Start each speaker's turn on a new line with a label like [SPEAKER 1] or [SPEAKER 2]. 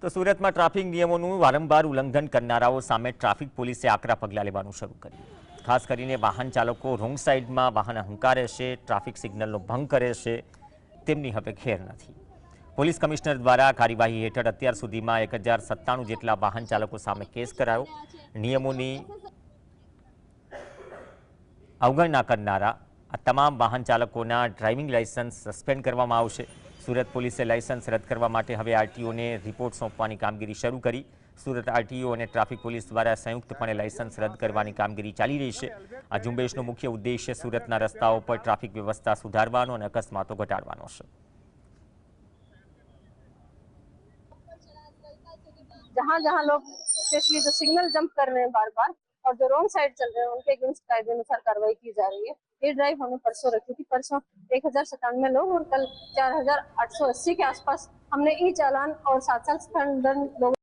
[SPEAKER 1] તો સુરતમાં ટ્રાફિક નિયમોનું વારંવાર ઉલ્લંઘન કરનારાઓ સામે ટ્રાફિક પોલીસે આકરા પગલાં લેવાનું શરૂ કર્યું। ખાસ કરીને વાહન ચાલકો રોંગ સાઈડમાં વાહન હંકારે છે, ટ્રાફિક સિગ્નલનો ભંગ કરે છે, તેમની હવે ખેર નથી। પોલીસ કમિશનર દ્વારા કાર્યવાહી હેઠળ અત્યાર સુધીમાં 1097 જેટલા વાહન ચાલકો સામે કેસ કરાયો। નિયમોની અવગણના કરનારા આ તમામ વાહન ચાલકોના ડ્રાઇવિંગ લાયસન્સ સસ્પેન્ડ કરવામાં આવશે। सूरत पुलिस लाइसेंस रद्द करवा माटे हवे आरटीओ ने रिपोर्ट सौंपवानी कामगीरी शुरू करी। सूरत आरटीओ और ट्राफिक पुलिस द्वारा संयुक्तपणे लाइसेंस रद्द करवानी कामगीरी चाली रही है। आ झुंबेशनो मुख्य उद्देश्य सूरतना रस्ताओं पर ट्राफिक व्यवस्था सुधारवानो अने अकस्मातो घटाडवानो छे।
[SPEAKER 2] जहाँ जहाँ लोग स्पेशली जो सिग्नल जंप कर रहे हैं बार बार और जो रॉन्ग साइड चल रहे हैं उनके अगेंस्ट कायदे अनुसार कार्रवाई की जा रही है। ये ड्राइव हमने परसों रखी थी। परसों 1097 लोग और कल 4880 के आसपास हमने ई चालान और 7 साल दंड लोगों